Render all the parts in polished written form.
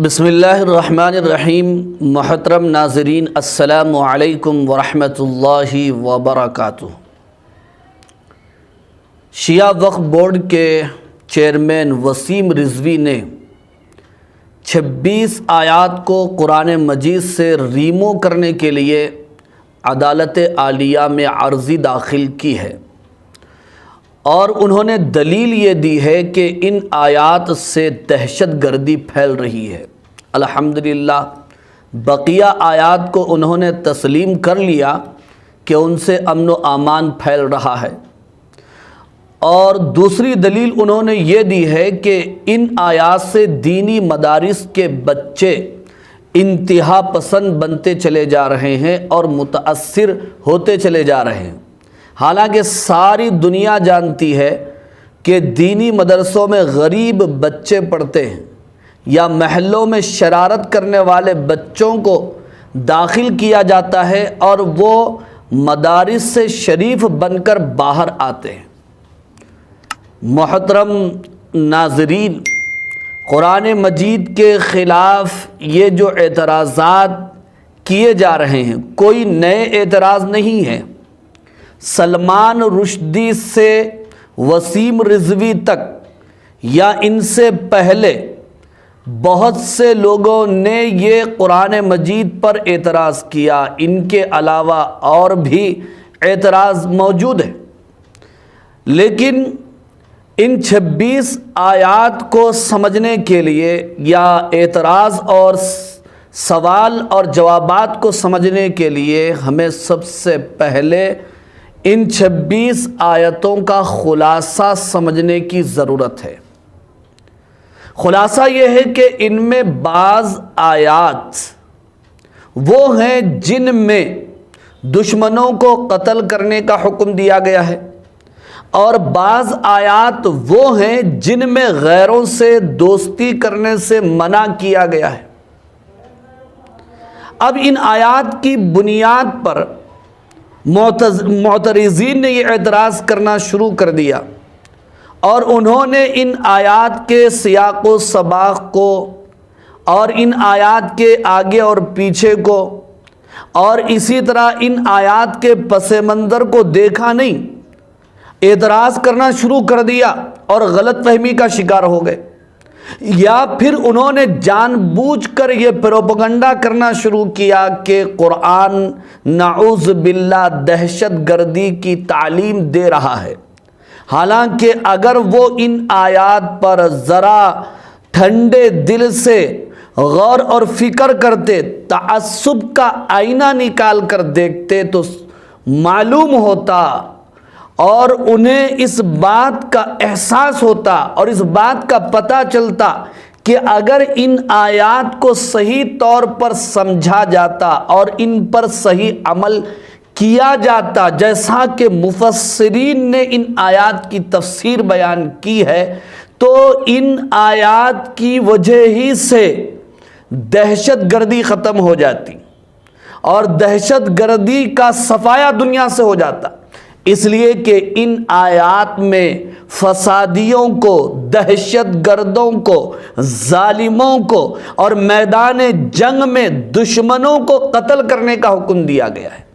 بسم اللہ الرحمن الرحیم۔ محترم ناظرین، السلام علیکم ورحمۃ اللہ وبرکاتہ۔ شیعہ وقف بورڈ کے چیئرمین وسیم رضوی نے 26 آیات کو قرآن مجید سے ریموو کرنے کے لیے عدالت عالیہ میں عرضی داخل کی ہے، اور انہوں نے دلیل یہ دی ہے کہ ان آیات سے دہشت گردی پھیل رہی ہے۔ الحمدللہ بقیہ آیات کو انہوں نے تسلیم کر لیا کہ ان سے امن و امان پھیل رہا ہے، اور دوسری دلیل انہوں نے یہ دی ہے کہ ان آیات سے دینی مدارس کے بچے انتہا پسند بنتے چلے جا رہے ہیں اور متاثر ہوتے چلے جا رہے ہیں۔ حالانکہ ساری دنیا جانتی ہے کہ دینی مدرسوں میں غریب بچے پڑھتے ہیں یا محلوں میں شرارت کرنے والے بچوں کو داخل کیا جاتا ہے اور وہ مدارس سے شریف بن کر باہر آتے ہیں۔ محترم ناظرین، قرآن مجید کے خلاف یہ جو اعتراضات کیے جا رہے ہیں کوئی نئے اعتراض نہیں ہیں۔ سلمان رشدی سے وسیم رضوی تک یا ان سے پہلے بہت سے لوگوں نے یہ قرآن مجید پر اعتراض کیا، ان کے علاوہ اور بھی اعتراض موجود ہیں، لیکن ان 26 آیات کو سمجھنے کے لیے یا اعتراض اور سوال اور جوابات کو سمجھنے کے لیے ہمیں سب سے پہلے ان 26 آیتوں کا خلاصہ سمجھنے کی ضرورت ہے۔ خلاصہ یہ ہے کہ ان میں بعض آیات وہ ہیں جن میں دشمنوں کو قتل کرنے کا حکم دیا گیا ہے، اور بعض آیات وہ ہیں جن میں غیروں سے دوستی کرنے سے منع کیا گیا ہے۔ اب ان آیات کی بنیاد پر معترضین نے یہ اعتراض کرنا شروع کر دیا، اور انہوں نے ان آیات کے سیاق و سباق کو اور ان آیات کے آگے اور پیچھے کو اور اسی طرح ان آیات کے پس منظر کو دیکھا نہیں، اعتراض کرنا شروع کر دیا اور غلط فہمی کا شکار ہو گئے، یا پھر انہوں نے جان بوجھ کر یہ پروپیگنڈا کرنا شروع کیا کہ قرآن نعوذ باللہ دہشت گردی کی تعلیم دے رہا ہے۔ حالانکہ اگر وہ ان آیات پر ذرا ٹھنڈے دل سے غور اور فکر کرتے، تعصب کا آئینہ نکال کر دیکھتے تو معلوم ہوتا اور انہیں اس بات کا احساس ہوتا اور اس بات کا پتہ چلتا کہ اگر ان آیات کو صحیح طور پر سمجھا جاتا اور ان پر صحیح عمل کیا جاتا، جیسا کہ مفسرین نے ان آیات کی تفسیر بیان کی ہے، تو ان آیات کی وجہ ہی سے دہشت گردی ختم ہو جاتی اور دہشت گردی کا صفایا دنیا سے ہو جاتا، اس لیے کہ ان آیات میں فسادیوں کو، دہشت گردوں کو، ظالموں کو اور میدان جنگ میں دشمنوں کو قتل کرنے کا حکم دیا گیا ہے،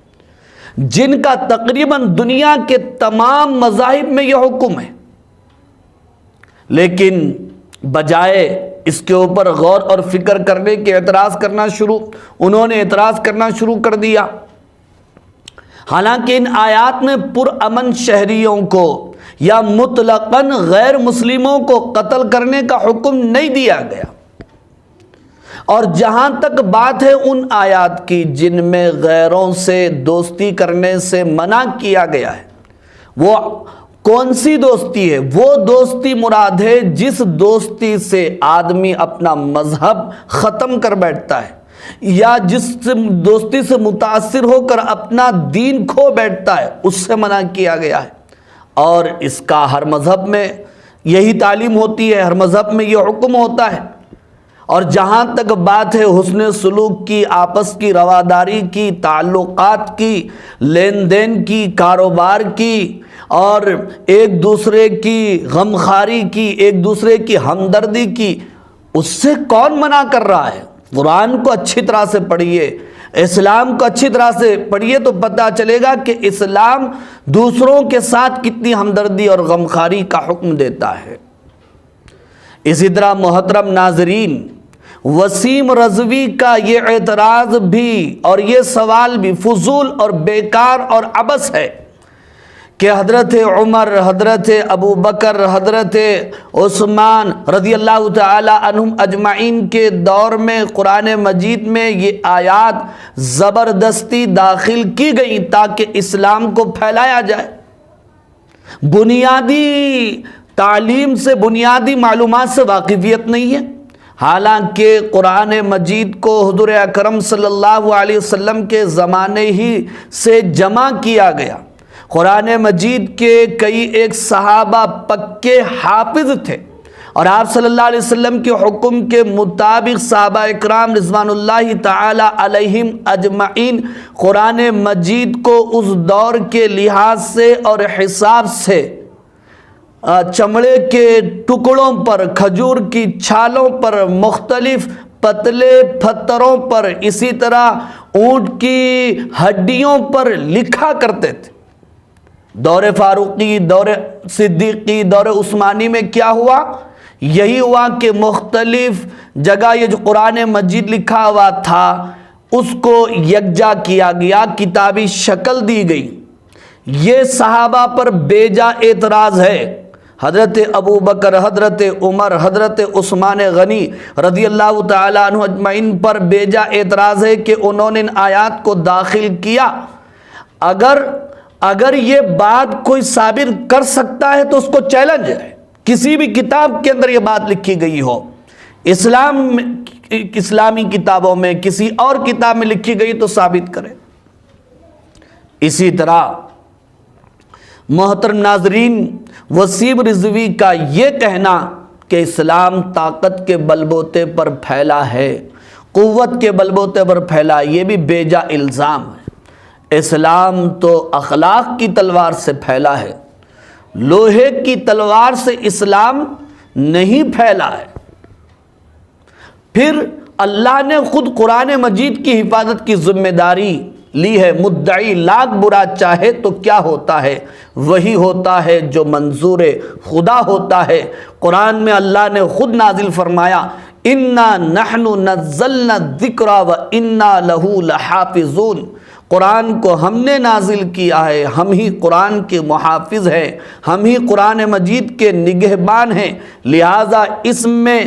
جن کا تقریباً دنیا کے تمام مذاہب میں یہ حکم ہے۔ لیکن بجائے اس کے اوپر غور اور فکر کرنے کے انہوں نے اعتراض کرنا شروع کر دیا۔ حالانکہ ان آیات میں پرامن شہریوں کو یا مطلقاً غیر مسلموں کو قتل کرنے کا حکم نہیں دیا گیا، اور جہاں تک بات ہے ان آیات کی جن میں غیروں سے دوستی کرنے سے منع کیا گیا ہے، وہ کون سی دوستی ہے؟ وہ دوستی مراد ہے جس دوستی سے آدمی اپنا مذہب ختم کر بیٹھتا ہے، یا جس دوستی سے متاثر ہو کر اپنا دین کھو بیٹھتا ہے، اس سے منع کیا گیا ہے۔ اور اس کا ہر مذہب میں یہی تعلیم ہوتی ہے، ہر مذہب میں یہ حکم ہوتا ہے۔ اور جہاں تک بات ہے حسن سلوک کی، آپس کی رواداری کی، تعلقات کی، لین دین کی، کاروبار کی، اور ایک دوسرے کی غمخواری کی، ایک دوسرے کی ہمدردی کی، اس سے کون منع کر رہا ہے؟ قرآن کو اچھی طرح سے پڑھیے، اسلام کو اچھی طرح سے پڑھیے تو پتہ چلے گا کہ اسلام دوسروں کے ساتھ کتنی ہمدردی اور غمخواری کا حکم دیتا ہے۔ اسی طرح محترم ناظرین، وسیم رضوی کا یہ اعتراض بھی اور یہ سوال بھی فضول اور بیکار اور عبث ہے کہ حضرت عمر، حضرت ابو بکر، حضرت عثمان رضی اللہ تعالی عنہم اجمعین کے دور میں قرآن مجید میں یہ آیات زبردستی داخل کی گئی تاکہ اسلام کو پھیلایا جائے۔ بنیادی تعلیم سے، بنیادی معلومات سے واقفیت نہیں ہے، حالانکہ قرآن مجید کو حضور اکرم صلی اللہ علیہ وسلم کے زمانے ہی سے جمع کیا گیا۔ قرآن مجید کے کئی ایک صحابہ پکے حافظ تھے، اور آپ صلی اللہ علیہ وسلم کے حکم کے مطابق صحابہ اکرام رضوان اللہ تعالی علیہم اجمعین قرآن مجید کو اس دور کے لحاظ سے اور حساب سے چمڑے کے ٹکڑوں پر، کھجور کی چھالوں پر، مختلف پتلے پتھروں پر، اسی طرح اونٹ کی ہڈیوں پر لکھا کرتے تھے۔ دور فاروقی، دور صدیقی، دور عثمانی میں کیا ہوا؟ یہی ہوا کہ مختلف جگہ یہ جو قرآن مجید لکھا ہوا تھا اس کو یکجا کیا گیا، کتابی شکل دی گئی۔ یہ صحابہ پر بیجا اعتراض ہے۔ حضرت ابو بکر، حضرت عمر، حضرت عثمان غنی رضی اللہ تعالیٰ عنہ اجمعین پر بیجا اعتراض ہے کہ انہوں نے ان آیات کو داخل کیا۔ اگر یہ بات کوئی ثابت کر سکتا ہے تو اس کو چیلنج ہے، کسی بھی کتاب کے اندر یہ بات لکھی گئی ہو، اسلامی کتابوں میں، کسی اور کتاب میں لکھی گئی تو ثابت کرے۔ اسی طرح محترم ناظرین، وسیم رضوی کا یہ کہنا کہ اسلام طاقت کے بلبوتے پر پھیلا ہے، قوت کے بلبوتے پر پھیلا، یہ بھی بیجا الزام ہے۔ اسلام تو اخلاق کی تلوار سے پھیلا ہے، لوہے کی تلوار سے اسلام نہیں پھیلا ہے۔ پھر اللہ نے خود قرآن مجید کی حفاظت کی ذمہ داری لی ہے۔ مدعی لاکھ برا چاہے تو کیا ہوتا ہے؟ وہی ہوتا ہے جو منظور خدا ہوتا ہے۔ قرآن میں اللہ نے خود نازل فرمایا، اِنَّا نَحْنُ نَزَّلْنَا الذِّكْرَ وَإِنَّا لَهُ لَحَافِظُونَ۔ قرآن کو ہم نے نازل کیا ہے، ہم ہی قرآن کے محافظ ہیں، ہم ہی قرآن مجید کے نگہبان ہیں، لہٰذا اس میں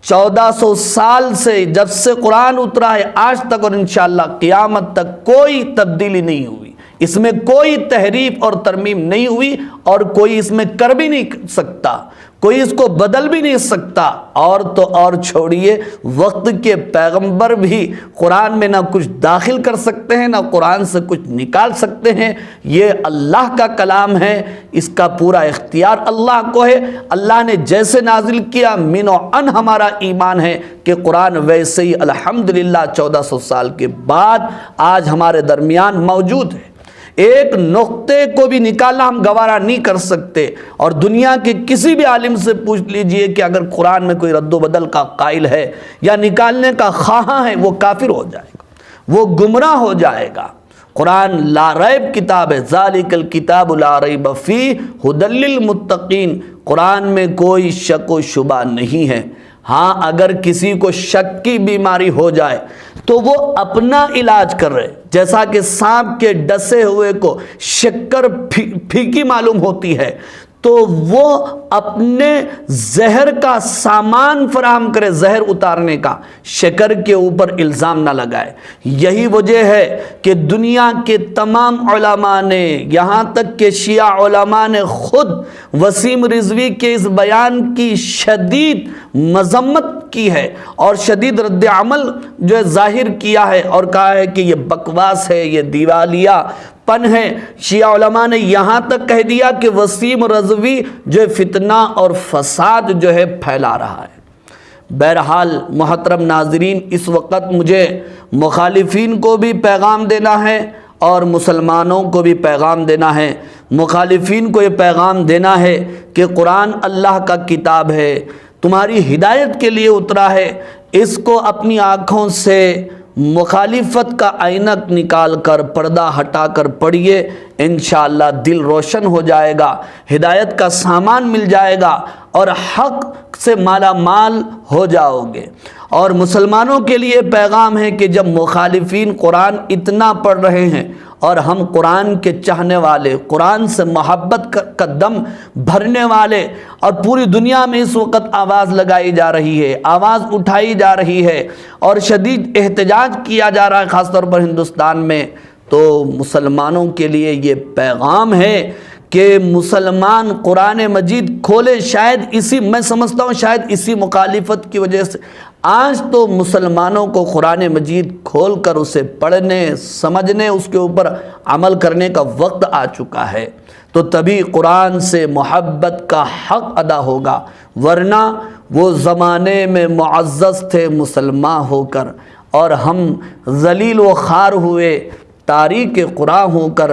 1400 سال سے جب سے قرآن اترا ہے آج تک اور انشاءاللہ قیامت تک کوئی تبدیلی نہیں ہوئی، اس میں کوئی تحریف اور ترمیم نہیں ہوئی، اور کوئی اس میں کر بھی نہیں سکتا، کوئی اس کو بدل بھی نہیں سکتا۔ اور تو اور چھوڑیے، وقت کے پیغمبر بھی قرآن میں نہ کچھ داخل کر سکتے ہیں، نہ قرآن سے کچھ نکال سکتے ہیں۔ یہ اللہ کا کلام ہے، اس کا پورا اختیار اللہ کو ہے۔ اللہ نے جیسے نازل کیا من و ان ہمارا ایمان ہے کہ قرآن ویسے ہی الحمدللہ 1400 سال کے بعد آج ہمارے درمیان موجود ہے۔ ایک نقطے کو بھی نکالنا ہم گوارا نہیں کر سکتے، اور دنیا کے کسی بھی عالم سے پوچھ لیجئے کہ اگر قرآن میں کوئی رد و بدل کا قائل ہے یا نکالنے کا خواہاں ہے، وہ کافر ہو جائے گا، وہ گمراہ ہو جائے گا۔ قرآن لا ریب کتاب ہے، ذالک الکتاب لا ریب فیہ ھدی للمتقین۔ قرآن میں کوئی شک و شبہ نہیں ہے۔ ہاں اگر کسی کو شک کی بیماری ہو جائے تو وہ اپنا علاج کر رہے، جیسا کہ سانپ کے ڈسے ہوئے کو شکر پھیکی معلوم ہوتی ہے تو وہ اپنے زہر کا سامان فراہم کرے، زہر اتارنے کا، شکر کے اوپر الزام نہ لگائے۔ یہی وجہ ہے کہ دنیا کے تمام علماء نے، یہاں تک کہ شیعہ علماء نے خود وسیم رضوی کے اس بیان کی شدید مذمت کی ہے اور شدید رد عمل جو ہے ظاہر کیا ہے، اور کہا ہے کہ یہ بکواس ہے، یہ دیوالیہ پن ہے۔ شیعہ علماء نے یہاں تک کہہ دیا کہ وسیم رضوی جو ہے فتنہ اور فساد جو ہے پھیلا رہا ہے۔ بہرحال محترم ناظرین، اس وقت مجھے مخالفین کو بھی پیغام دینا ہے اور مسلمانوں کو بھی پیغام دینا ہے۔ مخالفین کو یہ پیغام دینا ہے کہ قرآن اللہ کا کتاب ہے، تمہاری ہدایت کے لیے اترا ہے، اس کو اپنی آنکھوں سے مخالفت کا عینک نکال کر، پردہ ہٹا کر پڑھیے، انشاءاللہ دل روشن ہو جائے گا، ہدایت کا سامان مل جائے گا اور حق سے مالا مال ہو جاؤ گے۔ اور مسلمانوں کے لیے پیغام ہے کہ جب مخالفین قرآن اتنا پڑھ رہے ہیں اور ہم قرآن کے چاہنے والے، قرآن سے محبت کا دم بھرنے والے، اور پوری دنیا میں اس وقت آواز لگائی جا رہی ہے، آواز اٹھائی جا رہی ہے اور شدید احتجاج کیا جا رہا ہے خاص طور پر ہندوستان میں، تو مسلمانوں کے لیے یہ پیغام ہے کہ مسلمان قرآن مجید کھولے۔ شاید میں سمجھتا ہوں شاید اسی مخالفت کی وجہ سے آج تو مسلمانوں کو قرآن مجید کھول کر اسے پڑھنے، سمجھنے، اس کے اوپر عمل کرنے کا وقت آ چکا ہے، تو تبھی قرآن سے محبت کا حق ادا ہوگا، ورنہ وہ زمانے میں معزز تھے مسلمان ہو کر اور ہم ذلیل و خوار ہوئے، تاریک قرآن ہو کر